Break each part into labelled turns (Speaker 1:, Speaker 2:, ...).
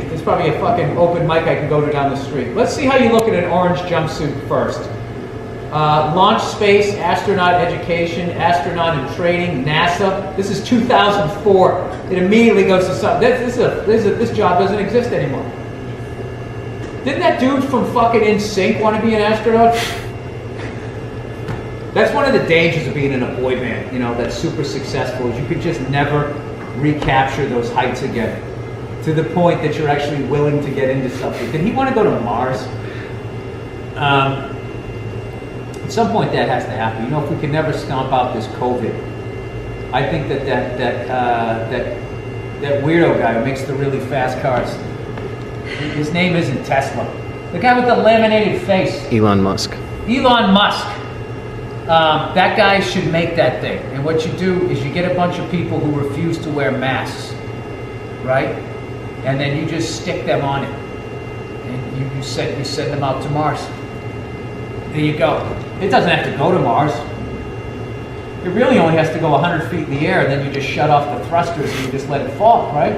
Speaker 1: There's probably a fucking open mic I can go to down the street. Let's see how you look at an orange jumpsuit first. Launch space, astronaut education, astronaut in training, NASA. This is 2004. It immediately goes to something. This job doesn't exist anymore. Didn't that dude from fucking NSYNC want to be an astronaut? That's one of the dangers of being in a boy band, you know, that's super successful, is you could just never recapture those heights again. To the point that you're actually willing to get into something. Did he want to go to Mars? At some point that has to happen. You know, if we can never stomp out this COVID, I think that weirdo guy who makes the really fast cars, his name isn't Tesla. The guy with the laminated face.
Speaker 2: Elon Musk.
Speaker 1: Elon Musk. That guy should make that thing. And what you do is you get a bunch of people who refuse to wear masks, right? And then you just stick them on it. And you send them out to Mars. There you go. It doesn't have to go to Mars. It really only has to go 100 feet in the air, and then you just shut off the thrusters and you just let it fall, right?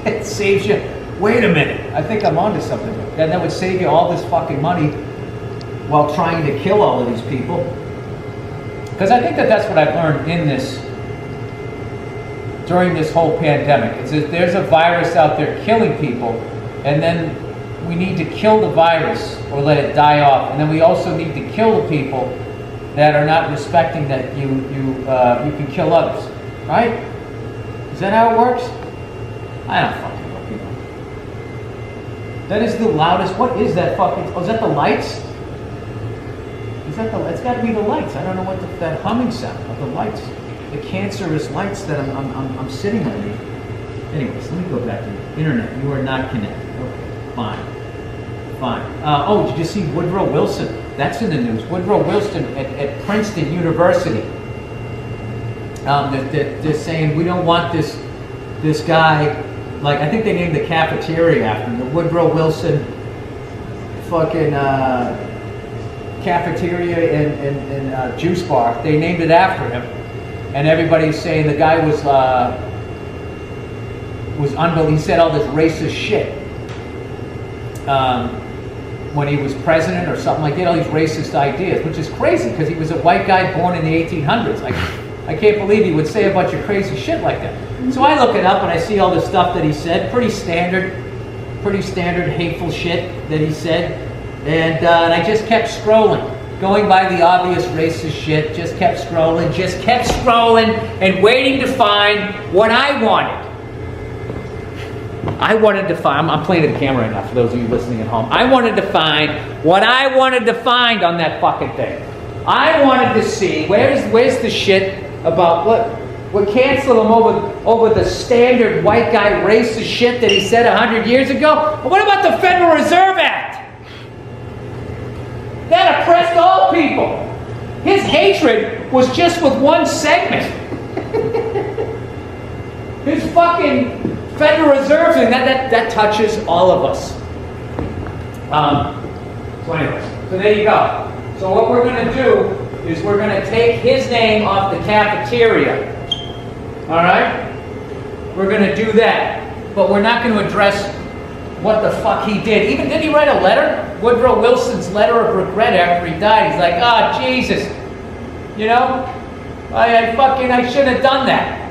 Speaker 1: It saves you. Wait a minute. I think I'm onto something. Then that would save you all this fucking money while trying to kill all of these people. Because I think that's what I've learned in this, during this whole pandemic. Is that there's a virus out there killing people, and then we need to kill the virus or let it die off, and then we also need to kill the people that are not respecting that you can kill others, right? Is that how it works? I don't fucking know, people. That is the loudest. What is that fucking? Oh, is that the lights? Is that the? It's got to be the lights. I don't know what that humming sound of the lights. The cancerous lights that I'm sitting underneath. Anyways, let me go back to the internet. You are not connected. Okay, fine. Oh, did you see Woodrow Wilson? That's in the news. Woodrow Wilson at Princeton University. They're saying we don't want this guy. Like, I think they named the cafeteria after him. The Woodrow Wilson fucking cafeteria and juice bar. They named it after him. And everybody's saying the guy was unbelievable. He said all this racist shit when he was president or something like that. All these racist ideas, which is crazy because he was a white guy born in the 1800s. I can't believe he would say a bunch of crazy shit like that. So I look it up and I see all the stuff that he said. Pretty standard hateful shit that he said, and I just kept scrolling. Going by the obvious racist shit, just kept scrolling and waiting to find what I wanted. I'm playing to the camera right now for those of you listening at home. I wanted to find what I wanted to find on that fucking thing. I wanted to see, where's the shit about what canceled him over the standard white guy racist shit that he said 100 years ago? But what about the Federal Reserve Act? That oppressed all people. His hatred was just with one segment. His fucking Federal Reserve thing, that touches all of us. So anyways, so there you go. So what we're going to do is we're going to take his name off the cafeteria. All right? We're going to do that. But we're not going to address what the fuck he did. Even, didn't he write a letter? Woodrow Wilson's letter of regret after he died. He's like, oh, Jesus. You know? I shouldn't have done that.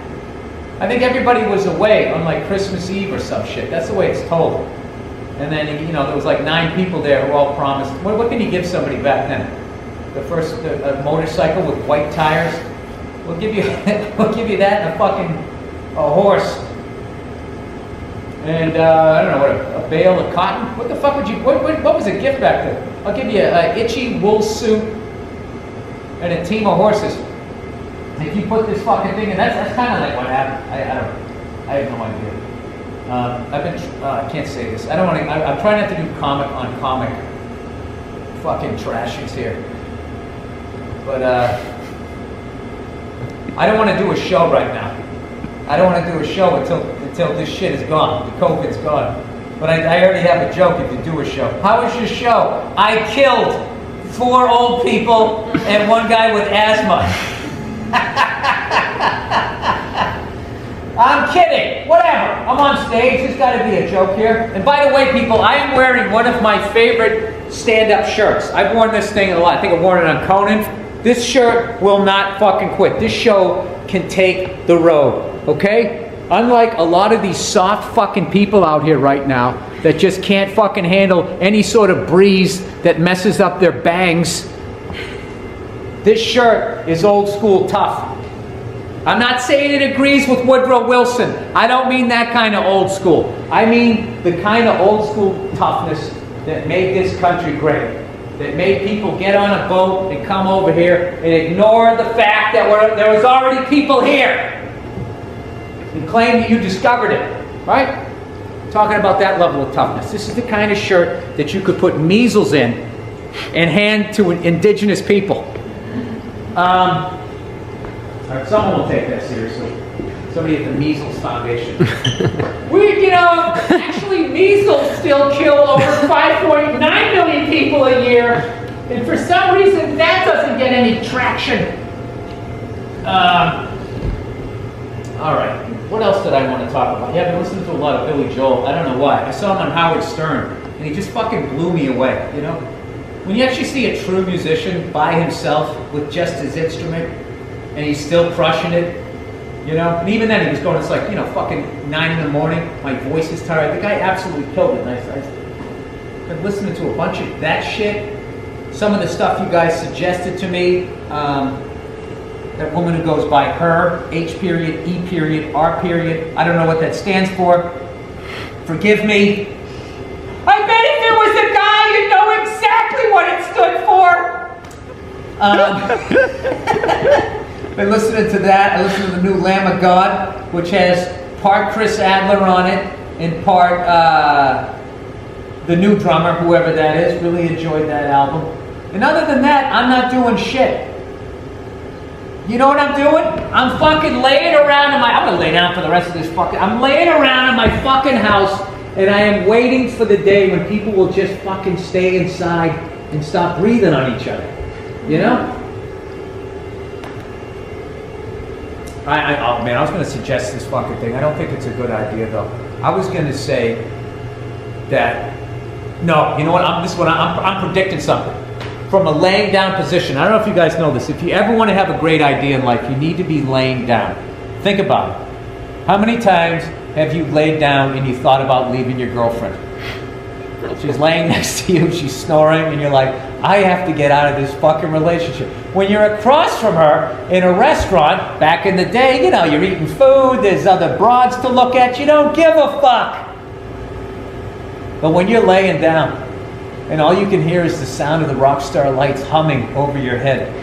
Speaker 1: I think everybody was away on like Christmas Eve or some shit. That's the way it's told. And then, you know, there was like 9 people there who all promised. What can you give somebody back then? A motorcycle with white tires? We'll give you that and a horse. And I don't know, a bale of cotton? What the fuck would you, what was a gift back then? I'll give you an itchy wool suit and a team of horses. If you put this fucking thing in, that's kind of like what happened. I have no idea. I can't say this. I don't want to, I'm trying not to do comic on comic fucking trashes here. But I don't want to do a show right now. I don't want to do a show until this shit is gone, the COVID's gone. But I already have a joke if you do a show. How was your show? I killed 4 old people and 1 guy with asthma. I'm kidding. Whatever. I'm on stage. There's got to be a joke here. And by the way, people, I am wearing one of my favorite stand-up shirts. I've worn this thing a lot. I think I've worn it on Conan. This shirt will not fucking quit. This show can take the road, okay? Unlike a lot of these soft fucking people out here right now that just can't fucking handle any sort of breeze that messes up their bangs, this shirt is old school tough. I'm not saying it agrees with Woodrow Wilson. I don't mean that kind of old school. I mean the kind of old school toughness that made this country great. That made people get on a boat and come over here and ignore the fact that there was already people here. And claim that you discovered it, right? Talking about that level of toughness. This is the kind of shirt that you could put measles in and hand to indigenous people. Someone will take that seriously. Somebody at the Measles Foundation. Actually measles still kill over 5.9 million people a year, and for some reason that doesn't get any traction. All right, what else did I want to talk about? Yeah, I've been listening to a lot of Billy Joel. I don't know why. I saw him on Howard Stern, and he just fucking blew me away, you know? When you actually see a true musician by himself with just his instrument, and he's still crushing it, you know? And even then he was going, it's like, fucking 9 in the morning, my voice is tired. The guy absolutely killed it. And I've been listening to a bunch of that shit. Some of the stuff you guys suggested to me, that woman who goes by her, H period, E period, R period. I don't know what that stands for. Forgive me. I bet if there was a guy, you'd know exactly what it stood for. Been listening to that. I listened to the new Lamb of God, which has part Chris Adler on it and part the new drummer, whoever that is. Really enjoyed that album. And other than that, I'm not doing shit. You know what I'm doing? I'm fucking laying around I'm gonna lay down for the rest of this fucking... I'm laying around in my fucking house, and I am waiting for the day when people will just fucking stay inside and stop breathing on each other. You know? Oh man, I was going to suggest this fucking thing. I don't think it's a good idea though. I was going to say that, no, you know what? I'm predicting something. From a laying down position. I don't know if you guys know this. If you ever want to have a great idea in life, you need to be laying down. Think about it. How many times have you laid down and you thought about leaving your girlfriend? She's laying next to you, she's snoring, and you're like, I have to get out of this fucking relationship. When you're across from her in a restaurant, back in the day, you're eating food, there's other broads to look at, you don't give a fuck. But when you're laying down, and all you can hear is the sound of the Rockstar lights humming over your head,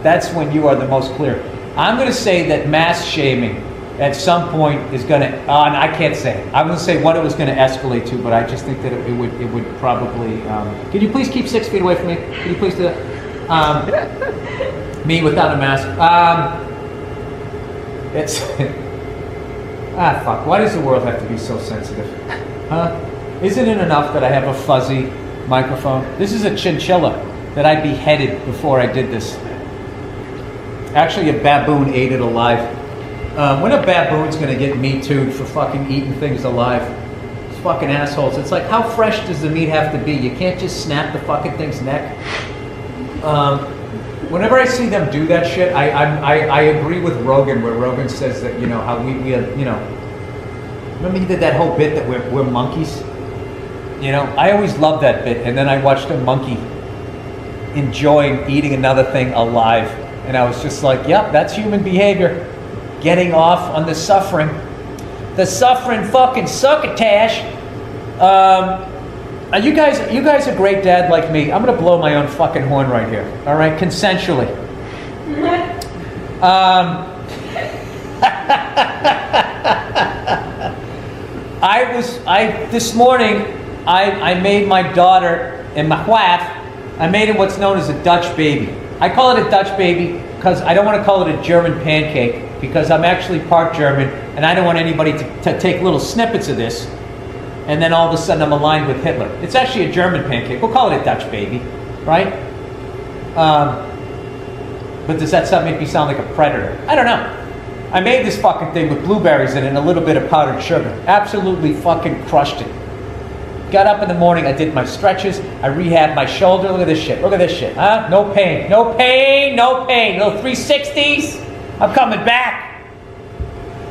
Speaker 1: that's when you are the most clear. I'm going to say that mass shaming at some point is going to, and I can't say. I'm going to say what it was going to escalate to, but I just think that it would probably, can you please keep 6 feet away from me? Can you please do that? Me without a mask. It's, fuck, why does the world have to be so sensitive? Huh? Isn't it enough that I have a fuzzy microphone? This is a chinchilla that I beheaded before I did this. Actually, a baboon ate it alive. When a baboon's gonna get Me Too'd for fucking eating things alive? It's fucking assholes. It's like, how fresh does the meat have to be? You can't just snap the fucking thing's neck. Whenever I see them do that shit, I agree with Rogan, where Rogan says that, how we have, remember he did that whole bit that we're monkeys? I always loved that bit, and then I watched a monkey enjoying eating another thing alive, and I was just like, yep, that's human behavior. Getting off on the suffering fucking succotash. You guys are great dad like me. I'm gonna blow my own fucking horn right here. All right, consensually. This morning I made my daughter and my wife. I made it what's known as a Dutch baby. I call it a Dutch baby because I don't want to call it a German pancake, because I'm actually part German, and I don't want anybody to take little snippets of this, and then all of a sudden I'm aligned with Hitler. It's actually a German pancake. We'll call it a Dutch baby, right? But does that make me sound like a predator? I don't know. I made this fucking thing with blueberries in it and a little bit of powdered sugar. Absolutely fucking crushed it. Got up in the morning, I did my stretches, I rehabbed my shoulder. Look at this shit, huh? No pain, no pain, no pain. Little 360s, I'm coming back.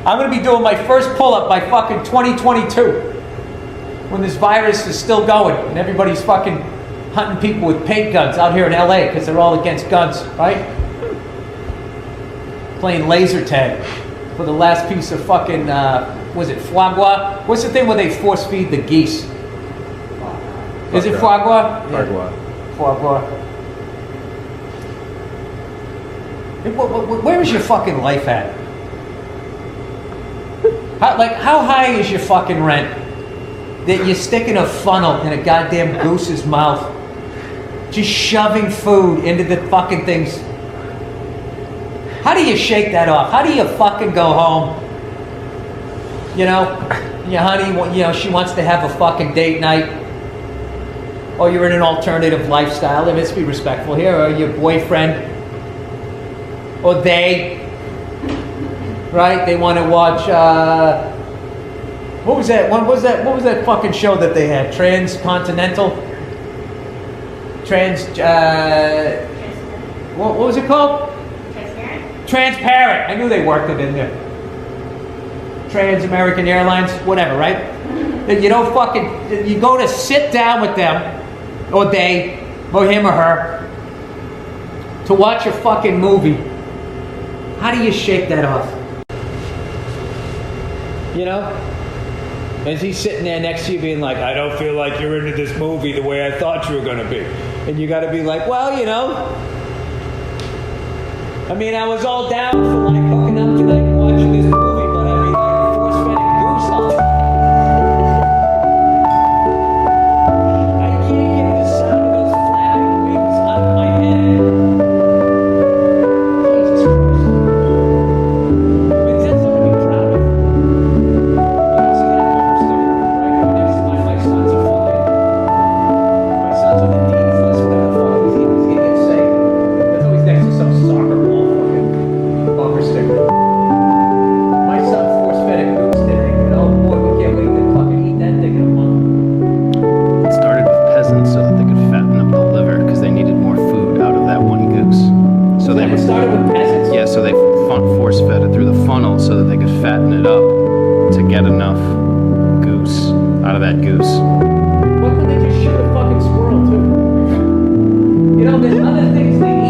Speaker 1: I'm gonna be doing my first pull-up by fucking 2022. When this virus is still going and everybody's fucking hunting people with paint guns out here in LA because they're all against guns, right? Playing laser tag for the last piece of fucking, was it foie gras? What's the thing where they force feed the geese? Is it foie gras?
Speaker 2: Foie gras.
Speaker 1: Foie gras. Where is your fucking life at? How high is your fucking rent that you're sticking a funnel in a goddamn goose's mouth, just shoving food into the fucking things? How do you shake that off? How do you fucking go home? You know, your honey, you know, she wants to have a fucking date night. Or you're in an alternative lifestyle. Let's be respectful here. Or your boyfriend, or they, right? They want to watch. What was that? What was that fucking show that they had? Transcontinental. What was it called? Transparent. I knew they worked it in there. Trans-American Airlines, whatever, right? You don't fucking. You go to sit down with them, or they, or him or her, to watch a fucking movie. How do you shake that off? You know? As he's sitting there next to you being like, I don't feel like you're into this movie the way I thought you were going to be. And you got to be like, well, you know, I mean, I was all down for like hooking up tonight and watching this movie, but I mean, like, force-fed goose off. I can't get the sound of those flapping wings out of my head. Jesus Christ. I mean, that's something to be proud of. You know, see that bumper sticker right next to my son's a fucking, my son's with a D for this, whatever the fuck he's gonna get sick. That's always next to some soccer ball fucking bumper sticker. My son force-fed a goose today, and oh boy, we can't wait to fucking eat that thing in a month.
Speaker 2: It started with peasants so that they could fatten up the liver because they needed more food out of that one goose. So they
Speaker 1: It started with peasants?
Speaker 2: Yeah, so they force-fed it through the funnel so that they could fatten it up to get enough goose out of that goose.
Speaker 1: Why couldn't they just shoot a fucking squirrel too? You know, there's other things they